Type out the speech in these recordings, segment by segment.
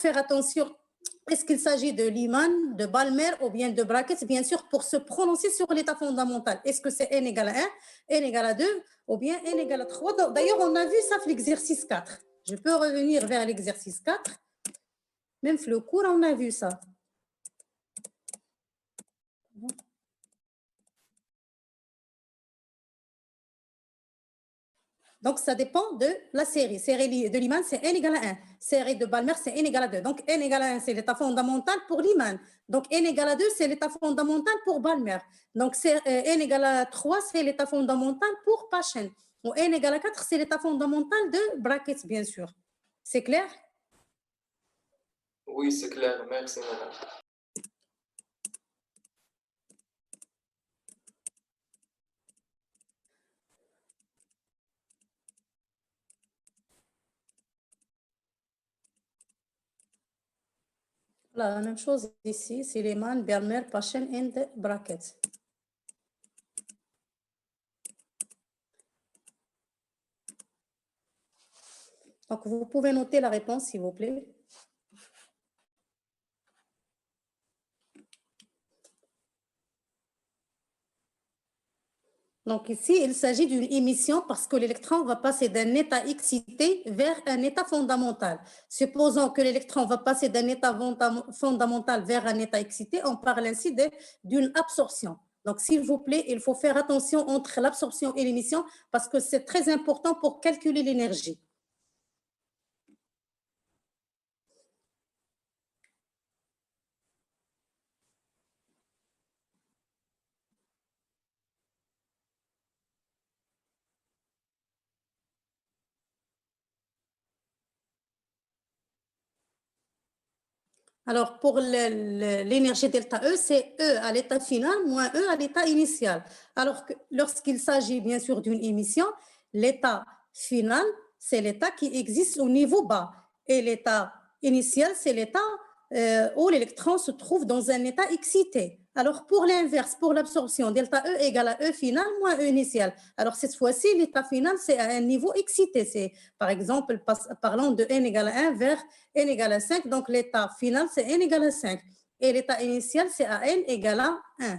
faire attention. Est-ce qu'il s'agit de Lyman, de Balmer ou bien de Brackett? Bien sûr, pour se prononcer sur l'état fondamental. Est-ce que c'est n égale à 1, n égale à 2 ou bien n égale à 3? D'ailleurs, on a vu ça dans l'exercice 4. Je peux revenir vers l'exercice 4. Même le cours, on a vu ça. Donc, ça dépend de la série. Série de Lyman, c'est n égale à 1. Série de Balmer, c'est n égale à 2. Donc, n égale à 1, c'est l'état fondamental pour Lyman. Donc, n égale à 2, c'est l'état fondamental pour Balmer. Donc, n égale à 3, c'est l'état fondamental pour Paschen. Ou n égale à 4, c'est l'état fondamental de Brackett, bien sûr. C'est clair? Oui, c'est clair. Merci, madame. La même chose ici, c'est Lyman, Balmer, Paschen and Brackett. Donc, vous pouvez noter la réponse, s'il vous plaît. Donc ici, il s'agit d'une émission parce que l'électron va passer d'un état excité vers un état fondamental. Supposons que l'électron va passer d'un état fondamental vers un état excité, on parle ainsi d'une absorption. Donc s'il vous plaît, il faut faire attention entre l'absorption et l'émission parce que c'est très important pour calculer l'énergie. Alors, pour l'énergie delta E, c'est E à l'état final moins E à l'état initial. Alors, lorsqu'il s'agit bien sûr d'une émission, l'état final, c'est l'état qui existe au niveau bas. Et l'état initial, c'est l'état où l'électron se trouve dans un état excité. Alors, pour l'inverse, pour l'absorption, delta E égale à E final moins E initial. Alors, cette fois-ci, l'état final, c'est à un niveau excité. C'est, par exemple, parlons de n égale à 1 vers n égale à 5. Donc, l'état final, c'est n égale à 5. Et l'état initial, c'est à n égale à 1.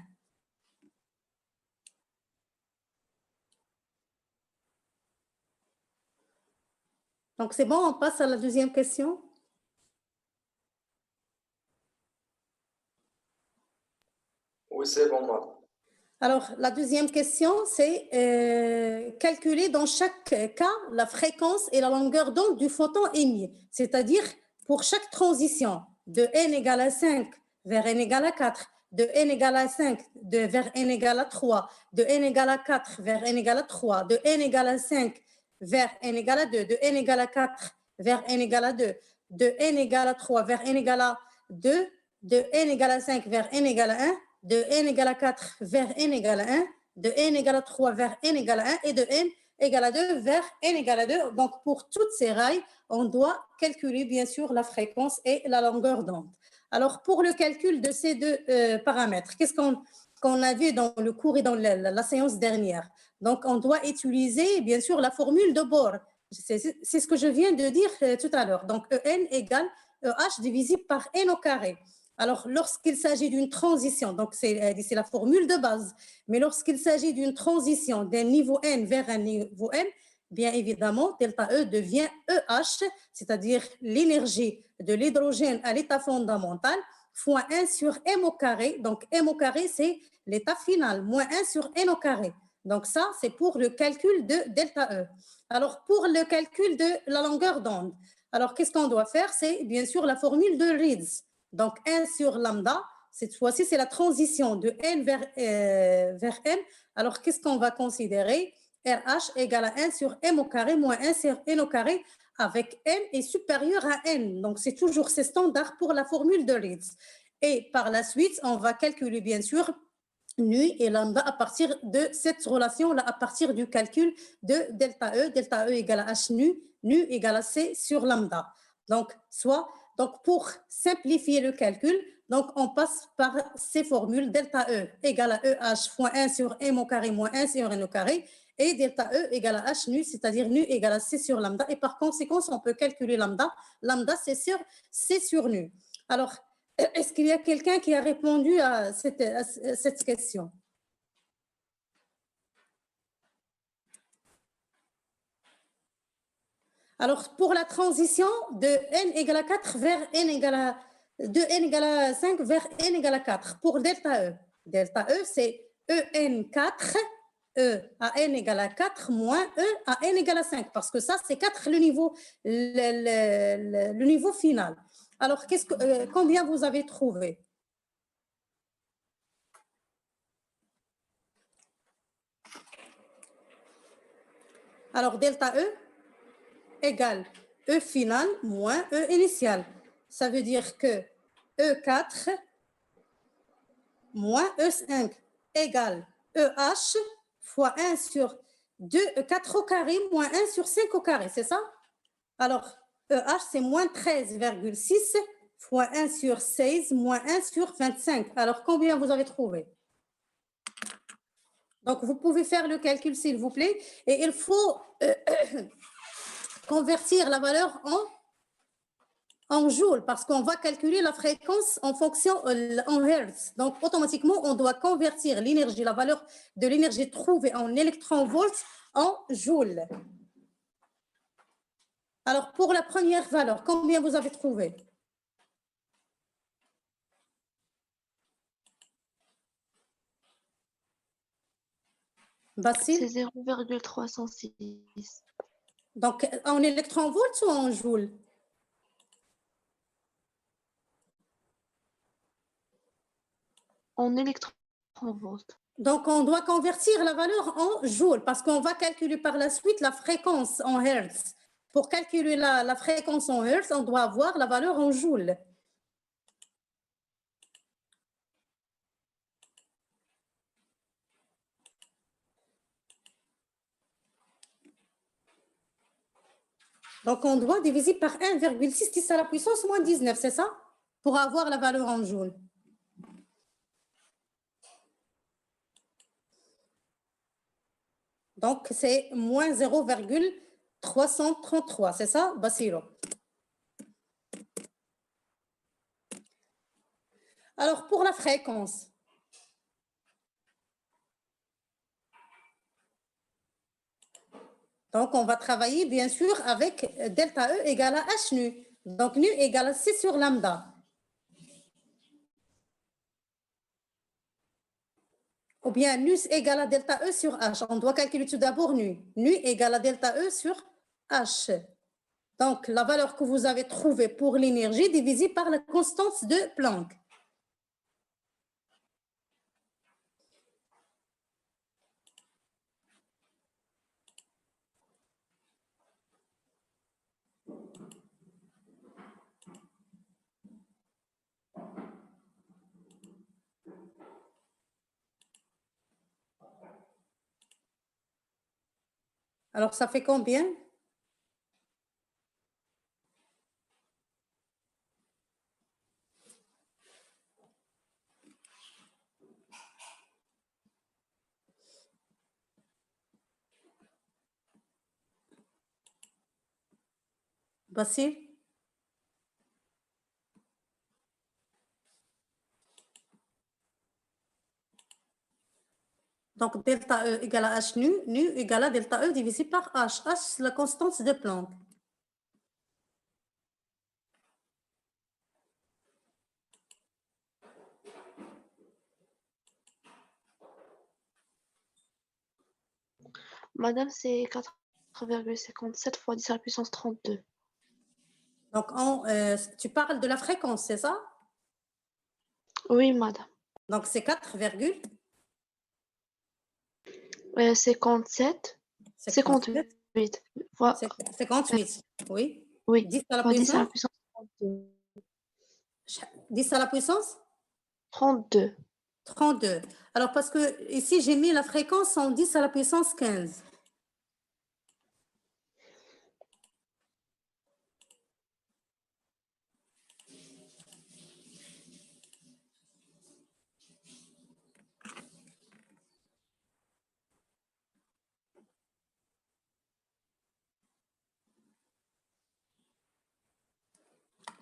Donc, c'est bon, on passe à la deuxième question. Oui, c'est bon, madame. Alors, la deuxième question, c'est calculer dans chaque cas la fréquence et la longueur d'onde du photon émis. C'est-à-dire, pour chaque transition de n égale à 5 vers n égale à 4, de n égale à 5 vers n égale à 3, de n égale à 4 vers n égale à 3, de n égale à 5 vers n égale à 2, de n égale à 4 vers n égale à 2, de n égale à 3 vers n égale à 2, de n égale à 5 vers n égale à 1, de n égale à 4 vers n égale à 1, de n égale à 3 vers n égale à 1 et de n égale à 2 vers n égale à 2. Donc, pour toutes ces rails, on doit calculer bien sûr la fréquence et la longueur d'onde. Alors, pour le calcul de ces deux paramètres, qu'est-ce qu'on a vu dans le cours et dans la séance dernière? Donc, on doit utiliser bien sûr la formule de Bohr. C'est ce que je viens de dire tout à l'heure. Donc, En égale EH divisé par N au carré. Alors, lorsqu'il s'agit d'une transition, donc c'est la formule de base, mais lorsqu'il s'agit d'une transition d'un niveau N vers un niveau N, bien évidemment, delta E devient EH, c'est-à-dire l'énergie de l'hydrogène à l'état fondamental, fois 1 sur M au carré. Donc, M au carré, c'est l'état final, moins 1 sur N au carré. Donc, ça, c'est pour le calcul de delta E. Alors, pour le calcul de la longueur d'onde, alors qu'est-ce qu'on doit faire? C'est bien sûr la formule de Reeds. Donc, 1 sur lambda, cette fois-ci, c'est la transition de n vers n. Alors, qu'est-ce qu'on va considérer? RH égale à 1 sur m au carré moins 1 sur n au carré avec n est supérieur à n. Donc, c'est toujours ces standards pour la formule de Reeds. Et par la suite, on va calculer, bien sûr, nu et lambda à partir de cette relation-là, à partir du calcul de delta E égale à h nu égale à c sur lambda. Donc, donc, pour simplifier le calcul, donc on passe par ces formules delta E égale à EH fois 1 sur M au carré moins 1 sur N au carré et delta E égale à H nu, c'est-à-dire nu égale à C sur lambda. Et par conséquent, on peut calculer lambda. Lambda, c'est sur C sur nu. Alors, est-ce qu'il y a quelqu'un qui a répondu à cette question? Alors, pour la transition de n égale à 4 vers n égale à de n égale à 5 vers n égale à 4, pour delta E. Delta E, c'est EN4, E à n égale à 4 moins E à n égale à 5, parce que ça, c'est 4 le niveau final. Alors, combien vous avez trouvé? Alors, delta E égale E final moins E initial. Ça veut dire que E4 moins E5 égale EH fois 1 sur 4 au carré moins 1 sur 5 au carré, c'est ça? Alors, EH, c'est moins 13,6 fois 1 sur 16 moins 1 sur 25. Alors, combien vous avez trouvé? Donc, vous pouvez faire le calcul, s'il vous plaît. Et il faut convertir la valeur en joules, parce qu'on va calculer la fréquence en fonction en hertz. Donc, automatiquement, on doit convertir l'énergie, la valeur de l'énergie trouvée en électronvolts en joules. Alors, pour la première valeur, combien vous avez trouvé? Basile? C'est 0,306. Donc, en électronvolts ou en joules? En électronvolts. Donc, on doit convertir la valeur en joules parce qu'on va calculer par la suite la fréquence en hertz. Pour calculer la fréquence en hertz, on doit avoir la valeur en joules. Donc, on doit diviser par 1,6 10 à la puissance moins 19, c'est ça? Pour avoir la valeur en joules. Donc, c'est moins 0,333, c'est ça, Basiro? Alors, pour la fréquence, donc on va travailler bien sûr avec delta E égale à H nu. Donc, nu égale à C sur lambda. Ou bien nu égale à delta E sur H. On doit calculer tout d'abord nu. Nu égale à delta E sur H. Donc, la valeur que vous avez trouvée pour l'énergie divisée par la constante de Planck. Alors, ça fait combien? Basile? Donc, delta E égale à H nu, nu égale à delta E divisé par H. H, c'est la constante de Planck. Madame, c'est 4,57 fois 10 à la puissance 32. Donc, tu parles de la fréquence, c'est ça? Oui, madame. Donc, c'est 4, 57, 58 fois, 58, oui. oui, 10 à la fois 10 à la puissance? puissance 32. 10 à la puissance? 32. 32. Alors, parce que ici, j'ai mis la fréquence en 10 à la puissance 15.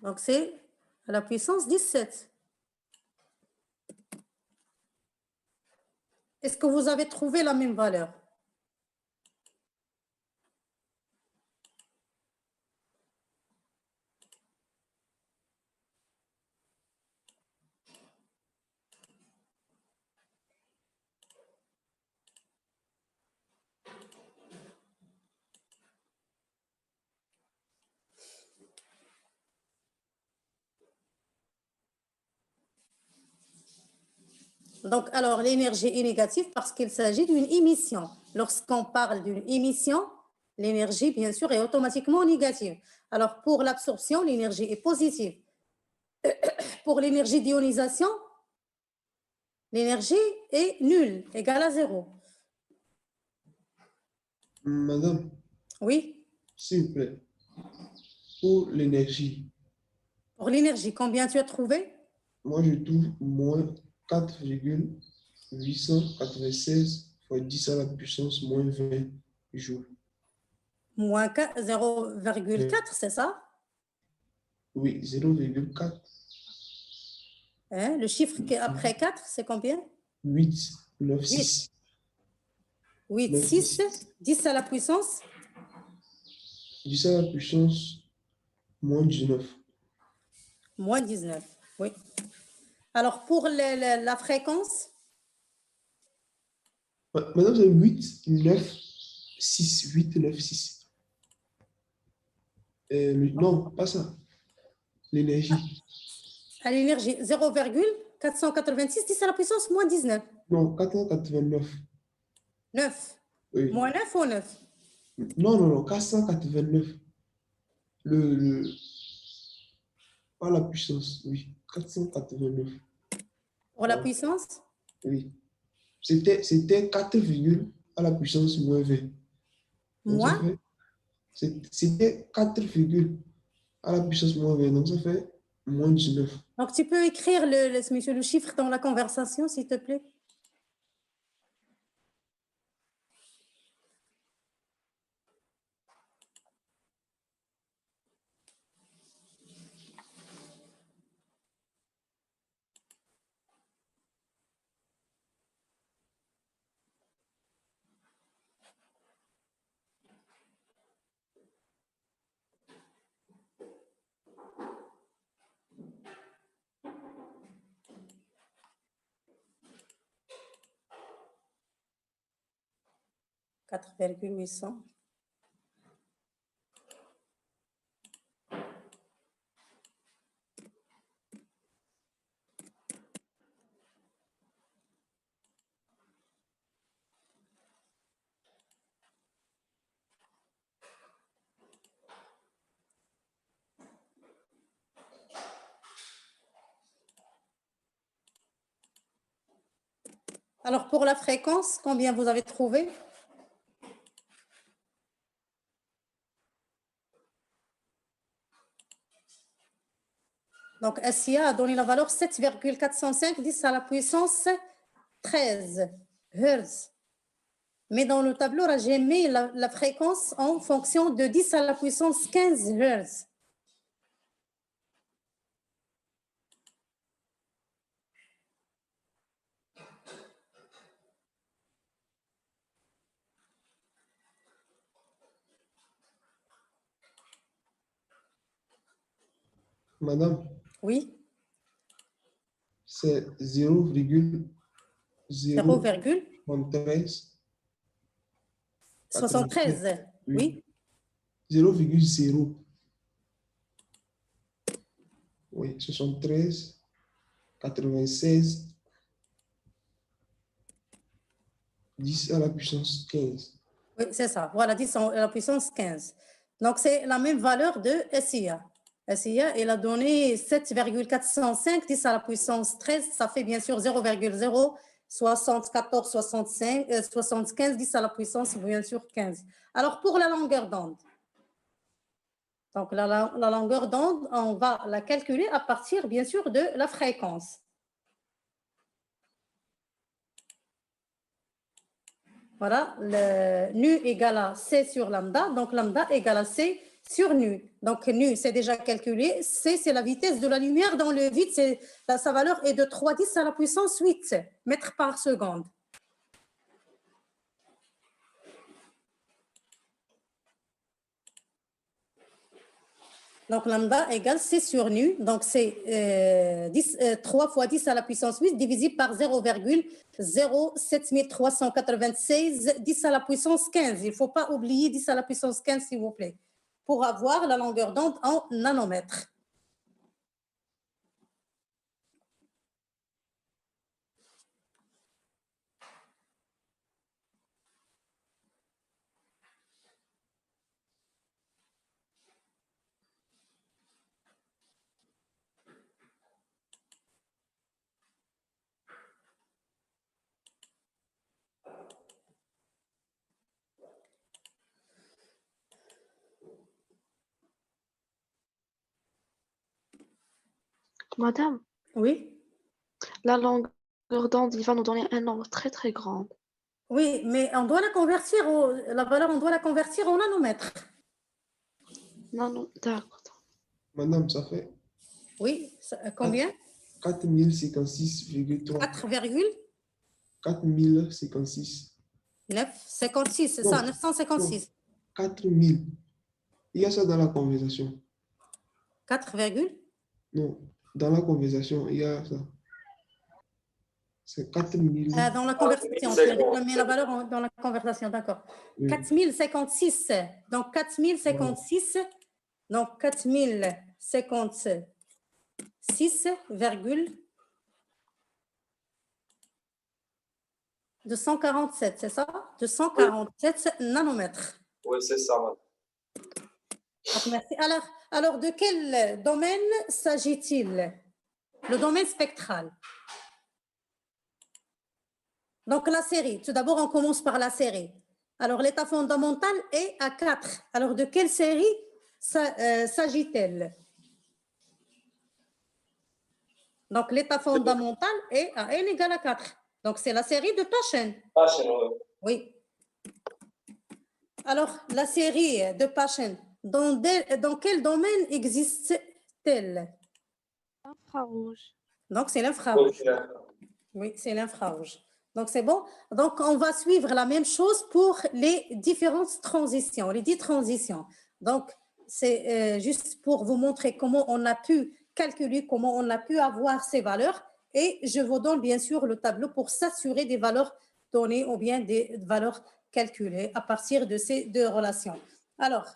Donc, c'est à la puissance 17. Est-ce que vous avez trouvé la même valeur? Donc, alors, l'énergie est négative parce qu'il s'agit d'une émission. Lorsqu'on parle d'une émission, l'énergie, bien sûr, est automatiquement négative. Alors, pour l'absorption, l'énergie est positive. Pour l'énergie d'ionisation, l'énergie est nulle, égale à 0. Madame, Oui, s'il vous plaît, pour l'énergie, pour l'énergie, combien tu as trouvé? moi je trouve moins 4,896 fois 10 à la puissance moins 20 joules. Moins 0,4, c'est ça? Oui, 0,4, Hein? Le chiffre qui est après 4, c'est combien? 8, 9, 6. 8, 9, 6, 6. 10 à la puissance 10 à la puissance moins 19. moins 19. Oui. Alors, pour la fréquence, Maintenant, c'est 8, 9, 6. 8, 9, 6. Non, pas ça. L'énergie. à l'énergie 0,486, 10 à la puissance moins 19. Non, 489. 9. Oui. Moins 9 ou 9? Non, 489. Pas la puissance, oui. 489. Pour la Voilà. puissance? Oui. C'était 4, à la puissance moins 20. Donc, ça Moins? fait. C'était 4, à la puissance moins 20. Donc, ça fait moins 19. Donc, tu peux écrire monsieur, le chiffre dans la conversation, s'il te plaît? Quatre virgule 800. Alors, pour la fréquence, combien vous avez trouvé? Donc, SIA a donné la valeur 7,405, 10 à la puissance 13 Hz. Mais dans le tableau, là, j'ai mis la fréquence en fonction de 10 à la puissance 15 Hz. Madame, Oui, c'est 0,073. 0,73. Oui, 0,0. Oui, 73, 96, 10 à la puissance 15. oui, c'est ça. Voilà, 10 à la puissance 15. Donc, c'est la même valeur de SIA. SIA, elle a donné 7,405, 10 à la puissance 13. Ça fait bien sûr 0,074, 65, 75, 10 à la puissance bien sûr 15. Alors, pour la longueur d'onde, donc la longueur d'onde, on va la calculer à partir bien sûr de la fréquence. Voilà, le nu égale à C sur lambda, donc lambda égale à C sur nu. Donc, nu, c'est déjà calculé. C, c'est la vitesse de la lumière dans le vide. Sa valeur est de 3,10 à la puissance 8 mètres par seconde. Donc, lambda égale C sur nu. Donc, c'est 3 fois 10 à la puissance 8 divisé par 0,07396, 10 à la puissance 15. Il ne faut pas oublier 10 à la puissance 15, s'il vous plaît, pour avoir la longueur d'onde en nanomètres. Madame, Oui, la longueur d'onde, il va nous donner un nombre très très grand. oui, mais on doit la convertir, la valeur, on doit la convertir en nanomètres. Non, d'accord. Madame, ça fait Oui, combien? 4056,3. 4056. 4,956, c'est Non, ça, 956. 4000. Il y a ça dans la conversation. 4, Non, dans la conversation, il y a ça. C'est 4000. dans la conversation, tu as mis la valeur dans la conversation, d'accord. Oui. 4056, donc 4056, donc 4056, 247, c'est ça? 247 nanomètres. Oui, c'est ça, madame. Donc, merci. Alors, de quel domaine s'agit-il? Le domaine spectral. Donc, la série. Tout d'abord, on commence par la série. Alors, l'état fondamental est à 4. Alors, de quelle série s'agit-elle? Donc, l'état fondamental est à n égale à 4. Donc, c'est la série de Paschen. Paschen, Oui. Alors, la série de Paschen, dans quel domaine existe-t-elle? Infrarouge. Donc, c'est l'infrarouge. oui. Oui, c'est l'infrarouge. Donc, c'est bon. Donc, on va suivre la même chose pour les différentes transitions, les 10 transitions. Donc, c'est juste pour vous montrer comment on a pu calculer, comment on a pu avoir ces valeurs. Et je vous donne bien sûr le tableau pour s'assurer des valeurs données ou bien des valeurs calculées à partir de ces deux relations. Alors,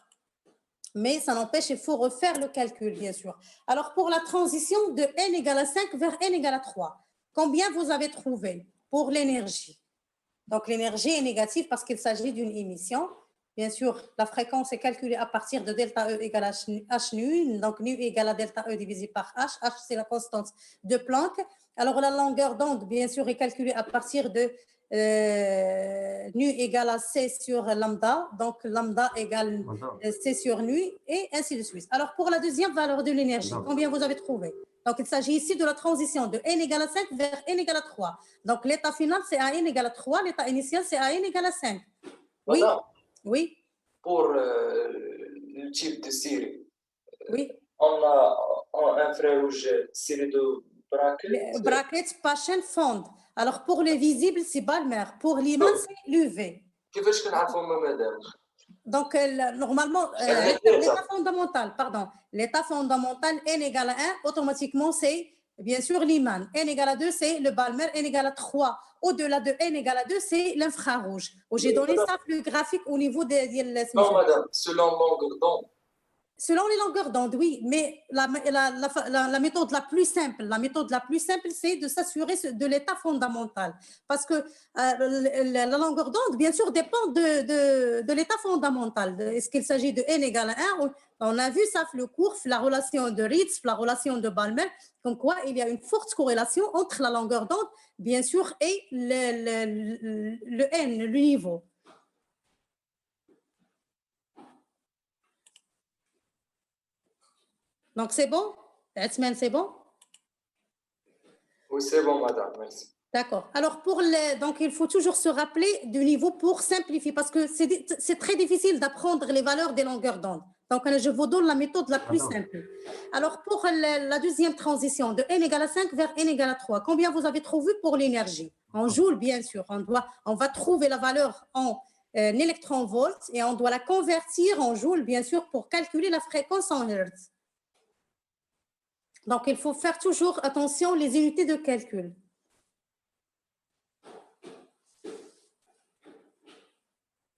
mais ça n'empêche, il faut refaire le calcul, bien sûr. Alors, pour la transition de n égale à 5 vers n égale à 3, combien vous avez trouvé pour l'énergie? Donc, l'énergie est négative parce qu'il s'agit d'une émission. Bien sûr, la fréquence est calculée à partir de delta E égale h nu. Donc, nu égale à delta E divisé par h. H, c'est la constante de Planck. Alors, la longueur d'onde, bien sûr, est calculée à partir de nu égale à C sur lambda. Donc, lambda égale C sur nu et ainsi de suite. Alors, pour la deuxième valeur de l'énergie, combien vous avez trouvé? Donc, il s'agit ici de la transition de n égale à 5 vers n égale à 3. Donc, l'état final, c'est à n égale à 3. L'état initial, c'est à n égale à 5. Oui. Madame, Oui. pour le type de série, Oui. on a un infrarouge série de brackets. Brackets, Paschen, fond. Alors, pour le visible, c'est Balmer. Pour l'immense, c'est l'UV. كيفاش كنعرفوا مدام؟ Donc, normalement, l'état fondamental, pardon, l'état fondamental n égale à 1, automatiquement, c'est bien sûr l'Iman. N égale à 2, c'est le Balmer. N égale à 3, au-delà de n égale à 2, c'est l'infrarouge. J'ai donné ça plus graphique au niveau des... Non, madame, selon longueur d'onde. Selon les longueurs d'onde, oui, mais la méthode la plus simple, c'est de s'assurer de l'état fondamental. Parce que la longueur d'onde, bien sûr, dépend de l'état fondamental. Est-ce qu'il s'agit de n égale à 1? On a vu ça, le cours, la relation de Ritz, la relation de Balmer, comme quoi il y a une forte corrélation entre la longueur d'onde, bien sûr, et le n, le niveau. Donc, c'est bon? Atzman, c'est bon? Oui, c'est bon, madame, merci. D'accord. Alors, donc, il faut toujours se rappeler du niveau pour simplifier, parce que c'est très difficile d'apprendre les valeurs des longueurs d'onde. Donc, je vous donne la méthode la plus Madame. simple. Alors, pour la deuxième transition de n égale à 5 vers n égale à 3, combien vous avez trouvé pour l'énergie? En joule, bien sûr. On va trouver la valeur en électron-volt et on doit la convertir en joule, bien sûr, pour calculer la fréquence en hertz. Donc, il faut faire toujours attention les unités de calcul.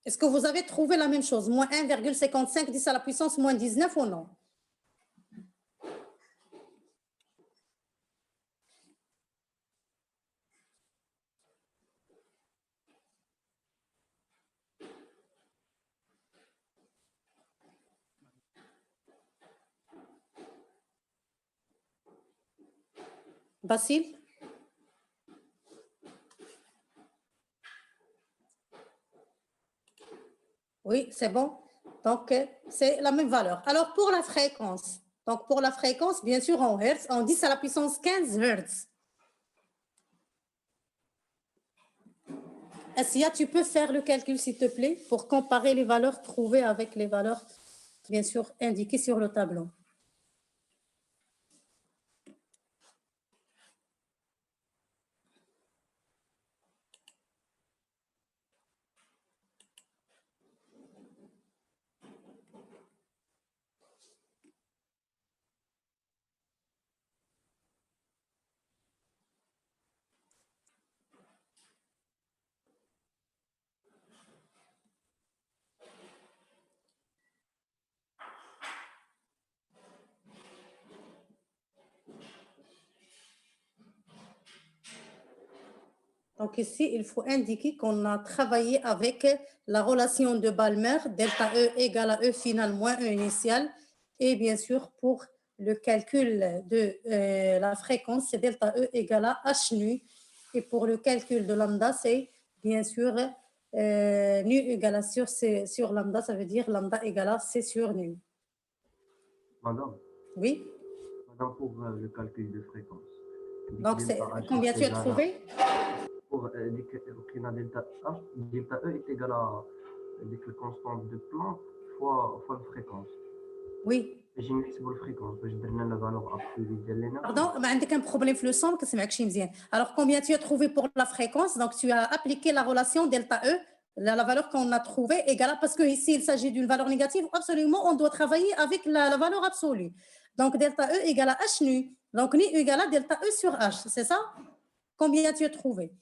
Est-ce que vous avez trouvé la même chose? Moins 1,55 10 à la puissance moins 19 ou non? Basile? Oui, c'est bon. Donc, c'est la même valeur. Alors, pour la fréquence, bien sûr, en Hertz, en 10 à la puissance 15 Hertz. Assia, tu peux faire le calcul, s'il te plaît, pour comparer les valeurs trouvées avec les valeurs, bien sûr, indiquées sur le tableau. Donc ici, il faut indiquer qu'on a travaillé avec la relation de Balmer, delta E égale à E final moins E initial. Et bien sûr, pour le calcul de la fréquence, c'est delta E égale à H nu. Et pour le calcul de lambda, c'est bien sûr nu égale à sur lambda, ça veut dire lambda égale à C sur nu. Madame, Oui, pour le calcul de fréquence. donc combien tu as trouvé? Pour delta E est égal à la constante de Planck fois la fréquence. Oui. J'ai mixé la fréquence, je donne la valeur absolue de l'énergie. Pardon, mais tu as un problème le son, que c'est bien. Alors, combien tu as trouvé pour la fréquence? Donc, tu as appliqué la relation delta E, la valeur qu'on a trouvée égale, parce qu'ici, il s'agit d'une valeur négative, absolument, on doit travailler avec la valeur absolue. Donc, delta E égale à H nu. Donc, nu égale à delta E sur H, c'est ça? Combien tu as trouvé?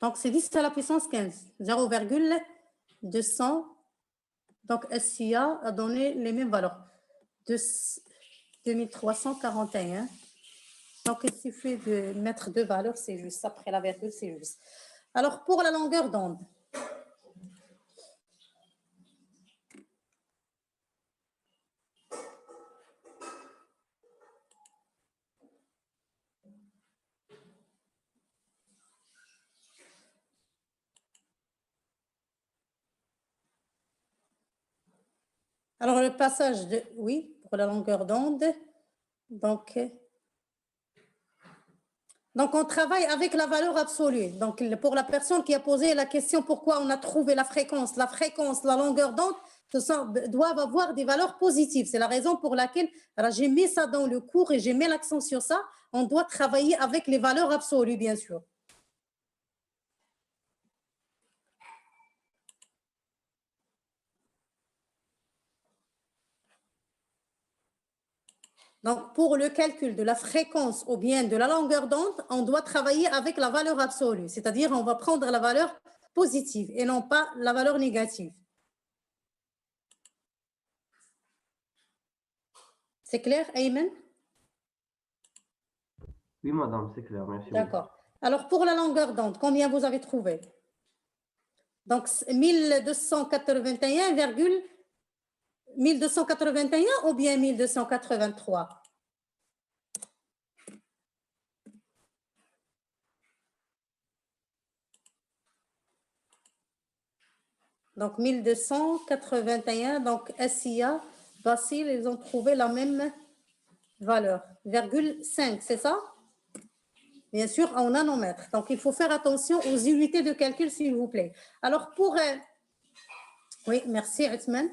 Donc, c'est 10 à la puissance 15, 0,200. Donc, SIA a donné les mêmes valeurs, 2341. Donc, il suffit de mettre deux valeurs, c'est juste. Après la virgule, c'est juste. Alors, pour la longueur d'onde. Alors, le passage de... Oui, pour la longueur d'onde. Donc, on travaille avec la valeur absolue. Donc, pour la personne qui a posé la question pourquoi on a trouvé la fréquence, la longueur d'onde doivent avoir des valeurs positives. C'est la raison pour laquelle j'ai mis ça dans le cours et j'ai mis l'accent sur ça. On doit travailler avec les valeurs absolues, bien sûr. Donc, pour le calcul de la fréquence ou bien de la longueur d'onde, on doit travailler avec la valeur absolue, c'est-à-dire on va prendre la valeur positive et non pas la valeur négative. C'est clair, Ayman? Oui, madame, c'est clair, merci. D'accord. Alors, pour la longueur d'onde, combien vous avez trouvé? Donc, 1281 ou bien 1283? Donc, 1281, donc SIA, Basile, ils ont trouvé la même valeur, 0,5, c'est ça? Bien sûr, en nanomètres. Donc, il faut faire attention aux unités de calcul, s'il vous plaît. Alors, pour... oui, merci, Othman.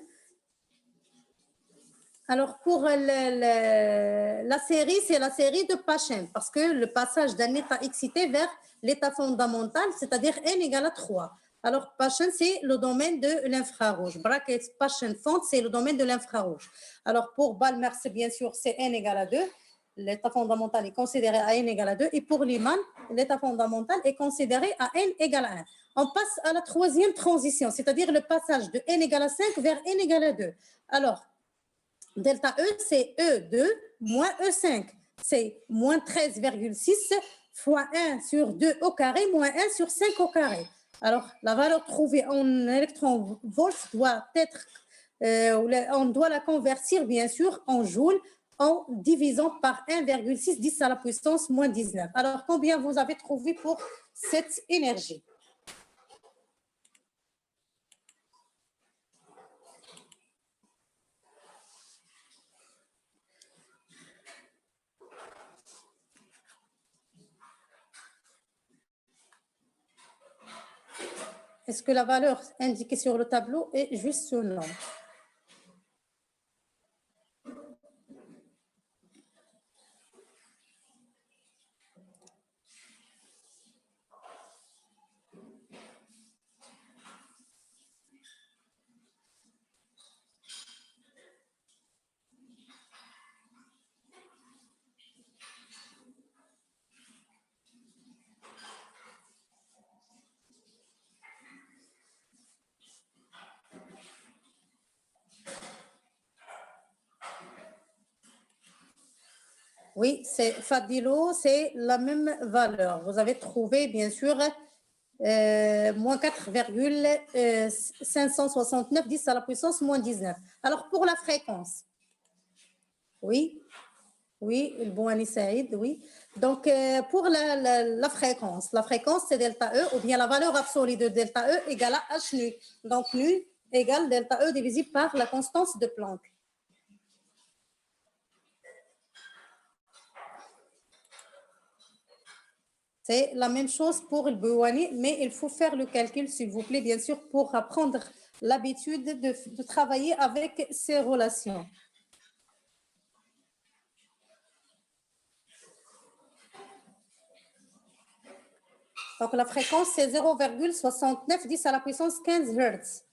Alors, pour la série, c'est la série de Paschen, parce que le passage d'un état excité vers l'état fondamental, c'est-à-dire n égale à 3. Alors, Paschen, c'est le domaine de l'infrarouge. Bracket Paschen font, c'est le domaine de l'infrarouge. Alors, pour Balmer, bien sûr, c'est n égale à 2. L'état fondamental est considéré à n égale à 2. Et pour Lyman, l'état fondamental est considéré à n égale à 1. On passe à la troisième transition, c'est-à-dire le passage de n égale à 5 vers n égale à 2. Alors, delta E, c'est E2 moins E5. C'est moins 13,6 fois 1 sur 2 au carré moins 1 sur 5 au carré. Alors, la valeur trouvée en électron-volts doit être, on doit la convertir, bien sûr, en joules en divisant par 1,6 10 à la puissance moins 19. Alors, combien vous avez trouvé pour cette énergie? Est-ce que la valeur indiquée sur le tableau est juste ou non? Oui, c'est Fadilo, c'est la même valeur. Vous avez trouvé, bien sûr, moins 4,569 10 à la puissance moins 19. Alors, pour la fréquence, oui, oui, le bon Annie Saïd, oui. Donc, pour la fréquence, c'est delta E, ou bien la valeur absolue de delta E égale à H nu. Donc, nu égale delta E divisé par la constance de Planck. C'est la même chose pour le Bouhani, mais il faut faire le calcul, s'il vous plaît, bien sûr, pour apprendre l'habitude de travailler avec ces relations. Donc, la fréquence, c'est 0,69 10 à la puissance 15 Hz.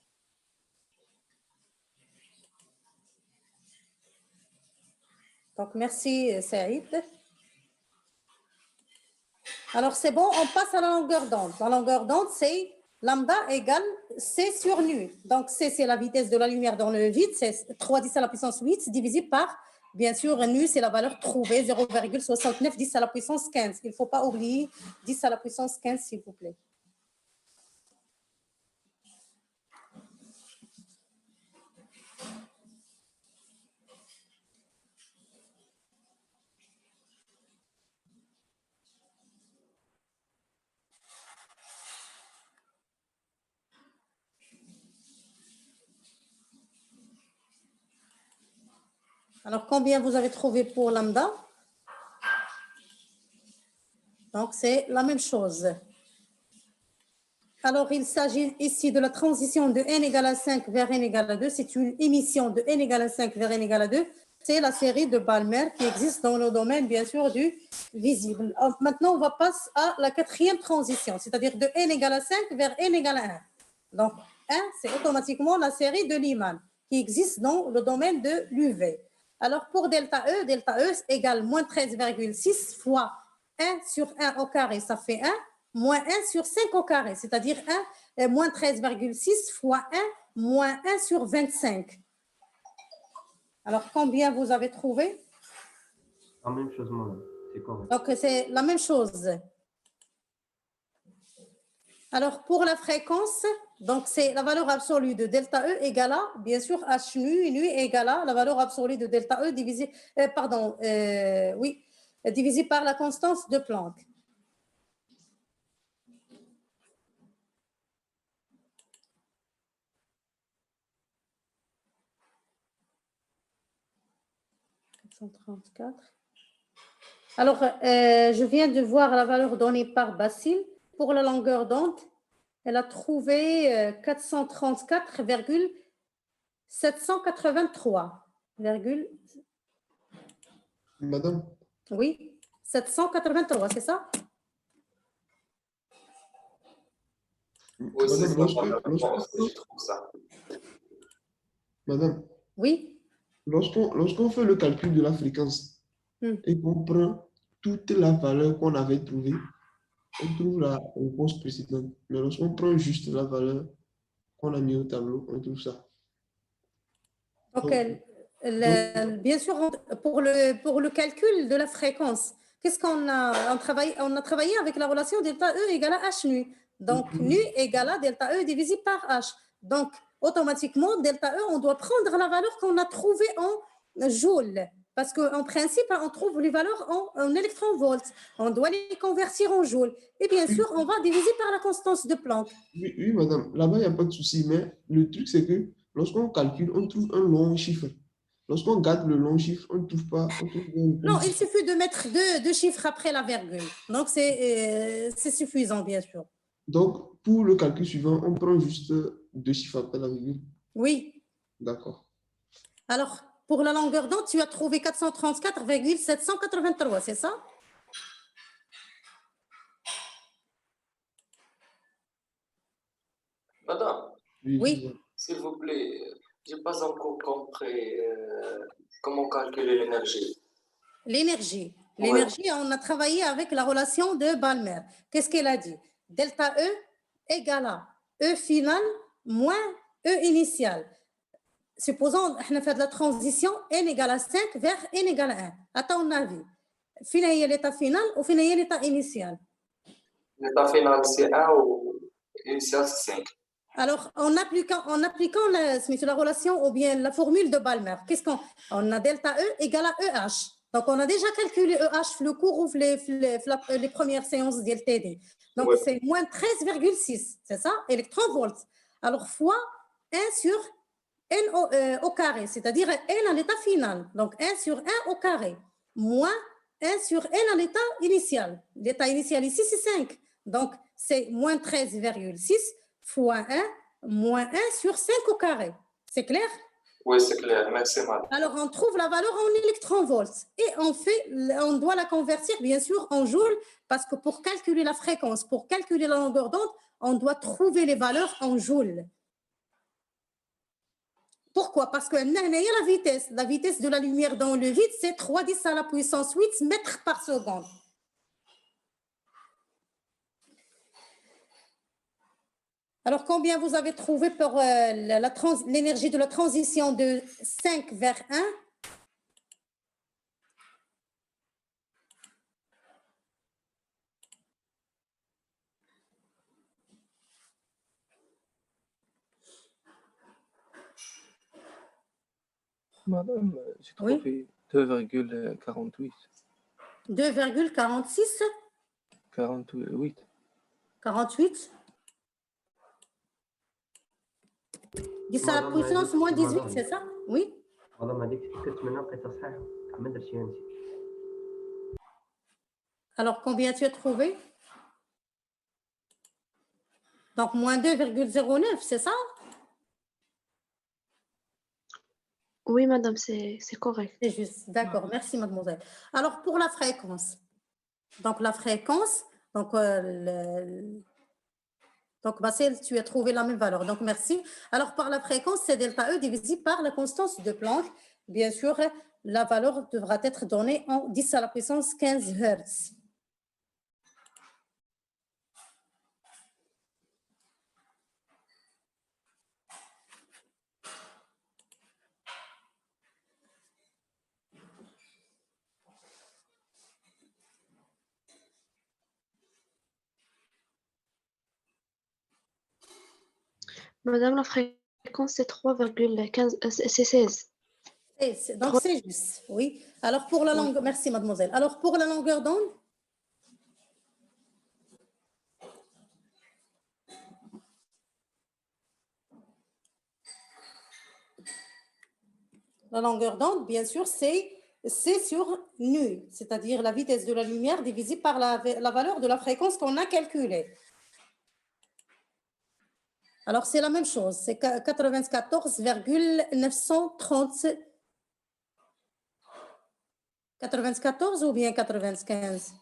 Donc, merci, Saïd. Alors, c'est bon, on passe à la longueur d'onde. La longueur d'onde, c'est lambda égale C sur nu. Donc, C, c'est la vitesse de la lumière dans le vide. C'est 3 10 à la puissance 8 divisé par, bien sûr, nu, c'est la valeur trouvée, 0,69 10 à la puissance 15. Il ne faut pas oublier 10 à la puissance 15, s'il vous plaît. Alors, combien vous avez trouvé pour lambda? Donc, c'est la même chose. Alors, il s'agit ici de la transition de n égale à 5 vers n égale à 2. C'est une émission de n égale à 5 vers n égale à 2. C'est la série de Balmer qui existe dans le domaine, bien sûr, du visible. Alors, maintenant, on va passer à la quatrième transition, c'est-à-dire de n égale à 5 vers n égale à 1. Donc, 1, c'est automatiquement la série de Lyman qui existe dans le domaine de l'UV. Alors, pour delta E égale moins 13,6 fois 1 sur 1 au carré, ça fait 1, moins 1 sur 5 au carré, c'est-à-dire 1, moins 13,6 fois 1, moins 1 sur 25. Alors, combien vous avez trouvé? La même chose, moi, c'est correct. Donc, c'est la même chose. Alors, pour la fréquence, donc c'est la valeur absolue de delta E égale à, bien sûr, H nu, nu égale à la valeur absolue de delta E divisé, divisé par la constance de Planck. 434. Alors, je viens de voir la valeur donnée par Basile. Pour la longueur d'onde, elle a trouvé 434,783. Madame, Oui, 783, c'est ça? Oui, c'est madame, ça, la réponse, je trouve ça. madame, Oui. lorsqu'on fait le calcul de la fréquence et qu'on prend toute la valeur qu'on avait trouvée, on trouve la réponse précédente. Mais lorsqu'on prend juste la valeur qu'on a mis au tableau, on trouve ça. Donc, Donc, bien sûr, pour le calcul de la fréquence, qu'est-ce qu'on a, on a travaillé avec la relation delta E égale à H nu. Donc, nu égale à delta E divisé par H. Donc, automatiquement, delta E, on doit prendre la valeur qu'on a trouvée en joules. Parce qu'en principe, on trouve les valeurs en électronvolts. On doit les convertir en joules. Et bien sûr, on va diviser par la constance de Planck. oui, madame, là-bas, il n'y a pas de souci, mais le truc, c'est que lorsqu'on calcule, on trouve un long chiffre. Lorsqu'on garde le long chiffre, on ne trouve pas. On trouve Non, il suffit de mettre deux chiffres après la virgule. Donc, c'est suffisant, bien sûr. Donc, pour le calcul suivant, on prend juste 2 chiffres après la virgule. Oui. D'accord. Alors, pour la longueur d'onde, tu as trouvé 434,783, c'est ça? Madame, Oui. s'il vous plaît, je n'ai pas encore compris comment calculer l'énergie. L'énergie. Ouais. L'énergie, on a travaillé avec la relation de Balmer. Qu'est-ce qu'elle a dit? Delta E égale à E final moins E initial. Supposons qu'on fait de la transition n égale à 5 vers n égale à 1. À ton avis, fin est l'état final ou fin est l'état initial? L'état final, c'est 1 ou initial, c'est 5. Alors, en appliquant la relation ou bien la formule de Balmer, qu'est-ce qu'on a? Delta E égale à EH. Donc, on a déjà calculé EH, le cours ou les premières séances d'LTD. Donc, Ouais. c'est moins 13,6, c'est ça, électronvolts. Alors, fois 1 sur n au carré, c'est-à-dire n à l'état final. Donc, 1 sur 1 au carré, moins 1 sur n à l'état initial. L'état initial ici, c'est 5. Donc, c'est moins 13,6 fois 1, moins 1 sur 5 au carré. C'est clair? Oui, c'est clair. Merci, madame. Alors, on trouve la valeur en électronvolts et on doit la convertir, bien sûr, en joules, parce que pour calculer la fréquence, pour calculer la longueur d'onde, on doit trouver les valeurs en joules. Pourquoi? Parce que la vitesse de la lumière dans le vide, c'est 3 × 10 à la puissance 8 mètres par seconde. Alors, combien vous avez trouvé pour l'énergie de la transition de 5 vers 1? Madame, j'ai trouvé 2,48. 2,46? 48. 48? 10 à la Madame, puissance moins 18, madame. c'est ça? Oui. مدام هذيك تأكدت منها لقيتها صحيحة ما درتيها انت. Alors, combien tu as trouvé? Donc, moins 2,09, c'est ça? Oui, madame, c'est correct. C'est juste, d'accord, merci mademoiselle. Alors, pour la fréquence, donc la fréquence, donc, donc Bassel, tu as trouvé la même valeur, donc merci. Alors, par la fréquence, c'est delta E divisé par la constance de Planck. Bien sûr, la valeur devra être donnée en 10 à la puissance 15 Hertz. Madame, la fréquence, c'est 3,15, c'est 16. Donc, c'est juste, oui. Alors, pour la longueur, merci mademoiselle. Alors, pour la longueur d'onde, bien sûr, c'est c'est sur nu, c'est-à-dire la vitesse de la lumière divisée par la valeur de la fréquence qu'on a calculée. Alors, c'est la même chose, c'est 94,930. 94 ou bien 95?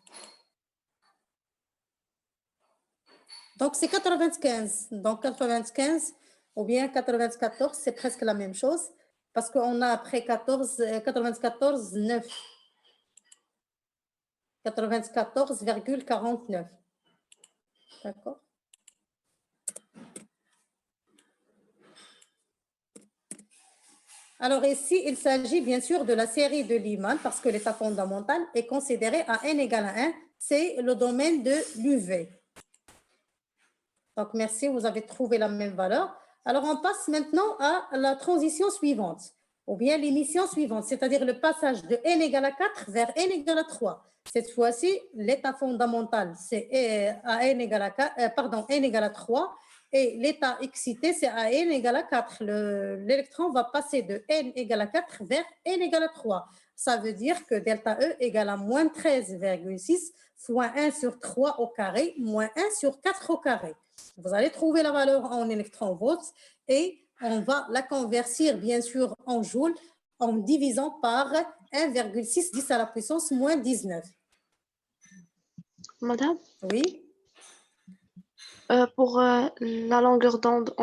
Donc, c'est 95. Donc, 95 ou bien 94, c'est presque la même chose parce qu'on a après 94, 9. 94,49. D'accord? Alors ici, il s'agit bien sûr de la série de Lyman parce que l'état fondamental est considéré à n égale à 1. C'est le domaine de l'UV. Donc, merci, vous avez trouvé la même valeur. Alors, on passe maintenant à la transition suivante, ou bien l'émission suivante, c'est-à-dire le passage de n égale à 4 vers n égale à 3. Cette fois-ci, l'état fondamental, c'est à n égale à 4, n égale à 3, et l'état excité, c'est à n égale à 4. L'électron va passer de n égale à 4 vers n égale à 3. Ça veut dire que delta E égale à moins 13,6 fois 1 sur 3 au carré, moins 1 sur 4 au carré. Vous allez trouver la valeur en électronvolts et on va la convertir bien sûr en joules en divisant par 1,6 10 à la puissance moins 19. Madame, Oui, pour la longueur d'onde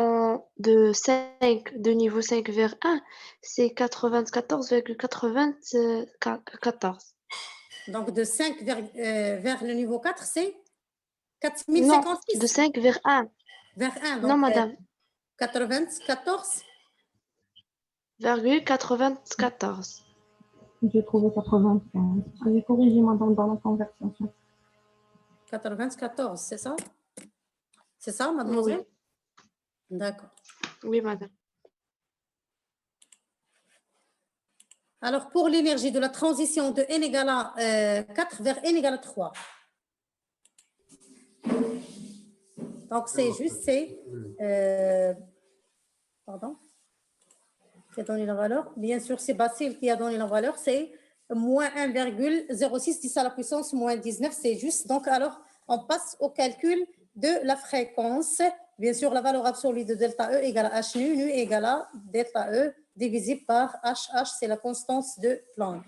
de niveau 5 vers 1, c'est 94,94. donc de 5 vers le niveau 4, c'est Non, 4056 de 5 vers 1. vers 1. Non, Donc madame, 94,94. J'ai trouvé 95. Allez, corrigez madame dans la conversation. 94, c'est ça? C'est ça, mademoiselle? Oui. D'accord. Oui, madame. Alors, pour l'énergie de la transition de n égale à 4 vers n égale à 3. Donc, c'est juste, pardon, qui a donné la valeur. Bien sûr, c'est Basile qui a donné la valeur. C'est moins 1,06 10 à la puissance moins 19. C'est juste. Donc, alors, on passe au calcul de la fréquence. Bien sûr, la valeur absolue de delta E égale à H nu. Nu égale à delta E divisé par HH. C'est la constance de Planck.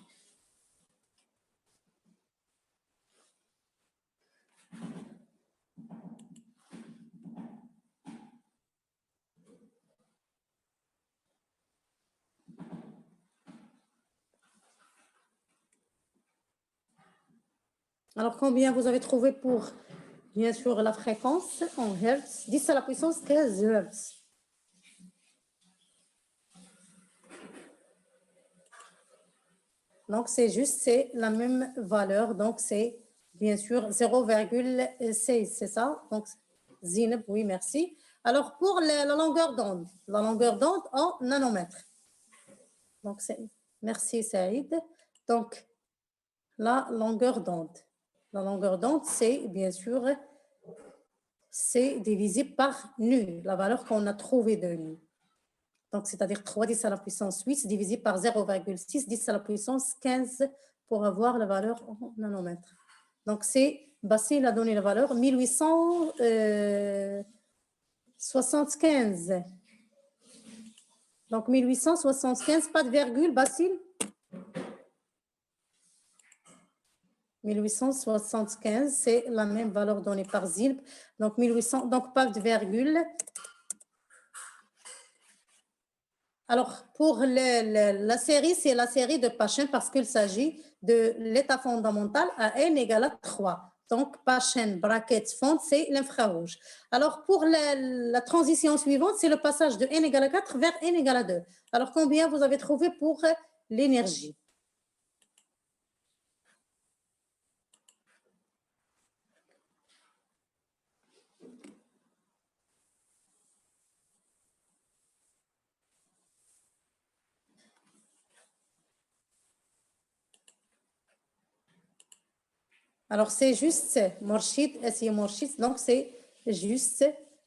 Alors, combien vous avez trouvé pour, bien sûr, la fréquence en Hertz? 10 à la puissance 15 Hertz. Donc, c'est juste, c'est la même valeur. Donc, c'est bien sûr 0,6, c'est ça? Donc, Zineb, oui, merci. Alors, pour la longueur d'onde en nanomètres. Donc, c'est, merci Saïd. Donc, la longueur d'onde. La longueur d'onde, c'est bien sûr, c'est divisé par nu, la valeur qu'on a trouvée de nu. Donc, c'est-à-dire 3 10 à la puissance 8 divisé par 0,6 10 à la puissance 15 pour avoir la valeur en nanomètres. Donc, c'est, Basile a donné la valeur 1875. Donc, 1875, pas de virgule, Basile? 1875, c'est la même valeur donnée par Zilb. Donc, 1800, donc pas de virgule. Alors, pour la série, c'est la série de Paschen parce qu'il s'agit de l'état fondamental à n égale à 3. Donc, Paschen, bracket, fond, c'est l'infrarouge. Alors, pour la transition suivante, c'est le passage de n égale à 4 vers n égale à 2. Alors, combien vous avez trouvé pour l'énergie? Alors, c'est juste Morchid, SI Morchid, donc c'est juste,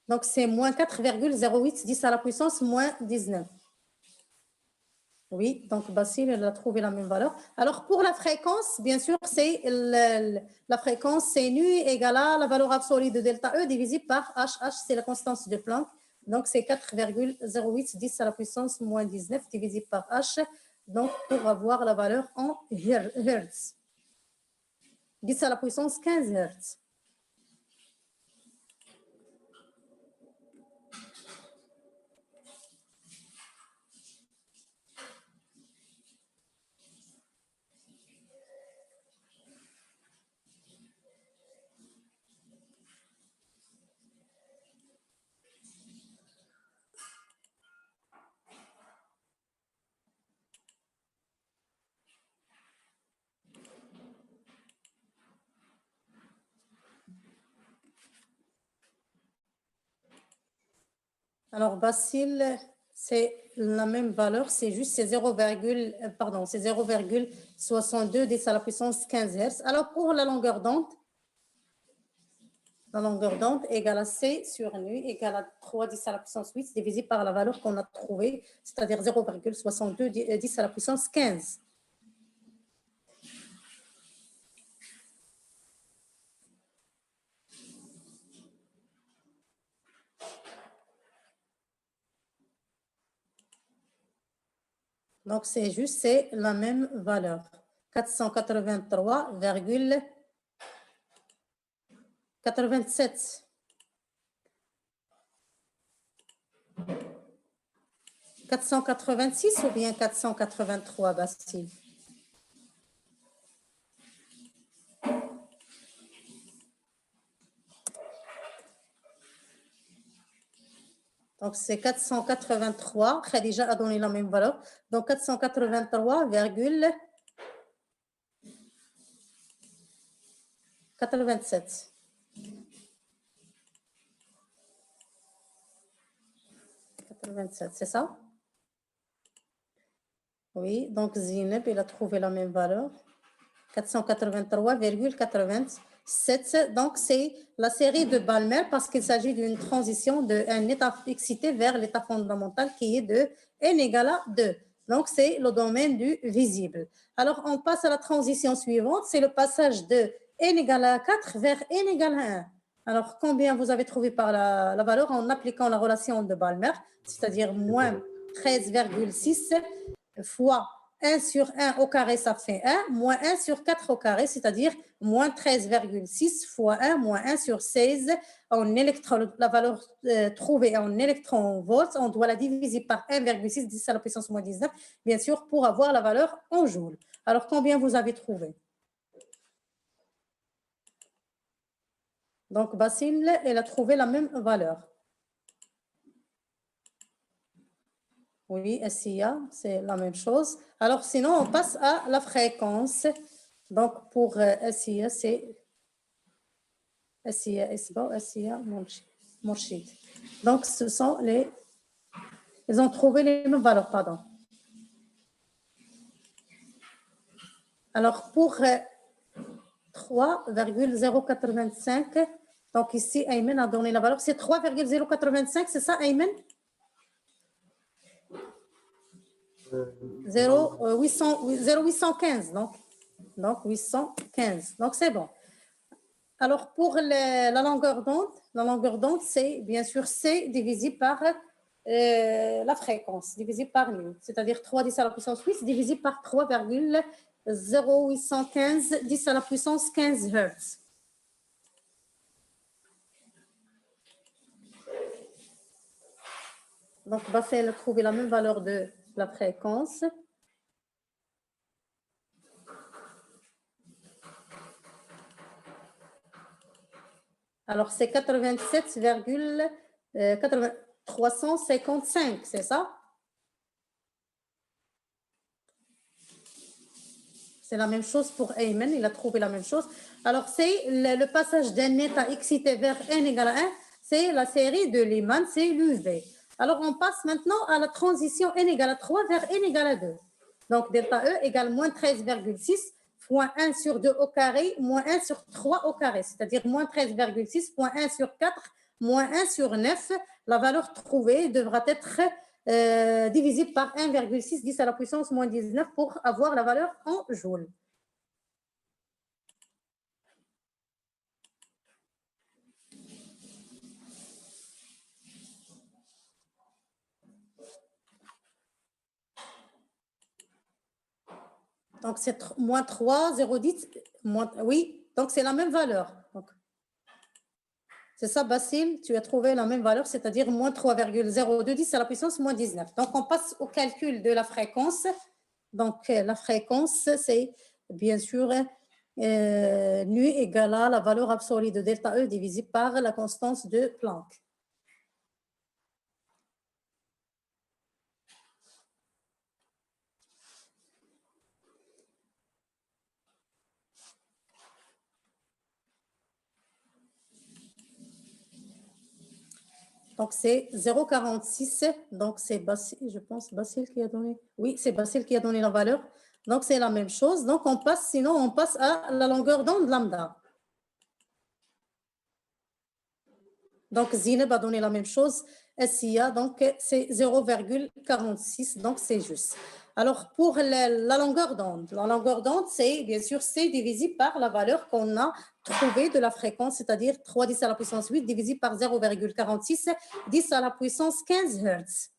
donc c'est moins 4,08 10 à la puissance moins 19. Oui, donc Basile, elle a trouvé la même valeur. Alors, pour la fréquence, bien sûr, c'est la fréquence, c'est nu égale à la valeur absolue de delta E divisé par HH, c'est la constance de Planck. Donc, c'est 4,08 10 à la puissance moins 19 divisé par H. Donc, pour avoir la valeur en Hertz. 10 à la puissance 15 Hertz. Alors, Basile, c'est la même valeur, c'est juste c'est 0,62 10 à la puissance 15 Hz. Alors, pour la longueur d'onde égale à C sur nu égale à 3 10 à la puissance 8 divisé par la valeur qu'on a trouvée, c'est-à-dire 0,62 10 à la puissance 15. Donc, c'est juste, c'est la même valeur. 483,87. 486 ou bien 483, Bastille? Donc, c'est 483. Khadija a donné la même valeur. Donc, 483,87. C'est ça? Oui, donc Zineb, il a trouvé la même valeur. 483,87. Donc, c'est la série de Balmer parce qu'il s'agit d'une transition d'un état excité vers l'état fondamental qui est de n égale à 2. Donc, c'est le domaine du visible. Alors, on passe à la transition suivante. C'est le passage de n égale à 4 vers n égale à 1. Alors, combien vous avez trouvé par la valeur en appliquant la relation de Balmer, c'est-à-dire moins 13,6 fois 1 sur 1 au carré, ça fait 1, moins 1 sur 4 au carré, c'est-à-dire moins 13,6 fois 1, moins 1 sur 16. La valeur trouvée en électron-volts, on doit la diviser par 1,6 10 à la puissance moins 19, bien sûr, pour avoir la valeur en joules. Alors, combien vous avez trouvé? Donc, Basile, elle a trouvé la même valeur. Oui, SIA, c'est la même chose. Alors, sinon, on passe à la fréquence. Donc, pour SIA, c'est SIA, SIA, Mourchid. Donc, ce sont les... Ils ont trouvé les mêmes valeurs, pardon. Alors, pour 3,085, donc ici, Ayman a donné la valeur. C'est 3,085, c'est ça, Ayman? 0,815, donc 815, donc c'est bon. Alors pour la longueur d'onde, c'est bien sûr C divisé par la fréquence, divisé par nu, c'est-à-dire 3 10 à la puissance 8 divisé par 3,0815 10 à la puissance 15 Hz. Donc, on va faire trouver la même valeur de la fréquence. Alors, c'est 87,355, c'est ça? C'est la même chose pour Ayman, il a trouvé la même chose. Alors, c'est le passage d'un état excité vers n égale à 1, c'est la série de Lyman, c'est l'UV. Alors, on passe maintenant à la transition n égale à 3 vers n égale à 2. Donc, delta E égale moins 13,6 fois 1 sur 2 au carré, moins 1 sur 3 au carré, c'est-à-dire moins 13,6 fois 1 sur 4, moins 1 sur 9. La valeur trouvée devra être divisé par 1,6 10 à la puissance moins 19 pour avoir la valeur en joules. Donc, c'est moins 3, 0,10, oui, donc c'est la même valeur. C'est ça, Basile, tu as trouvé la même valeur, c'est-à-dire moins 3,0210 à la puissance moins 19. Donc, on passe au calcul de la fréquence. Donc, la fréquence, c'est bien sûr nu égale à la valeur absolue de delta E divisé par la constance de Planck. Donc, c'est 0,46. Donc, c'est Basile, je pense, Basile qui a donné. Oui, c'est Basile qui a donné la valeur. Donc, c'est la même chose. Donc, on passe, sinon, on passe à la longueur d'onde lambda. Donc, Zineb a donné la même chose. SIA, donc, c'est 0,46. Donc, c'est juste. Alors, pour la longueur d'onde, c'est bien sûr C divisé par la valeur qu'on a trouvée de la fréquence, c'est-à-dire 3 10 à la puissance 8 divisé par 0,46 10 à la puissance 15 Hz.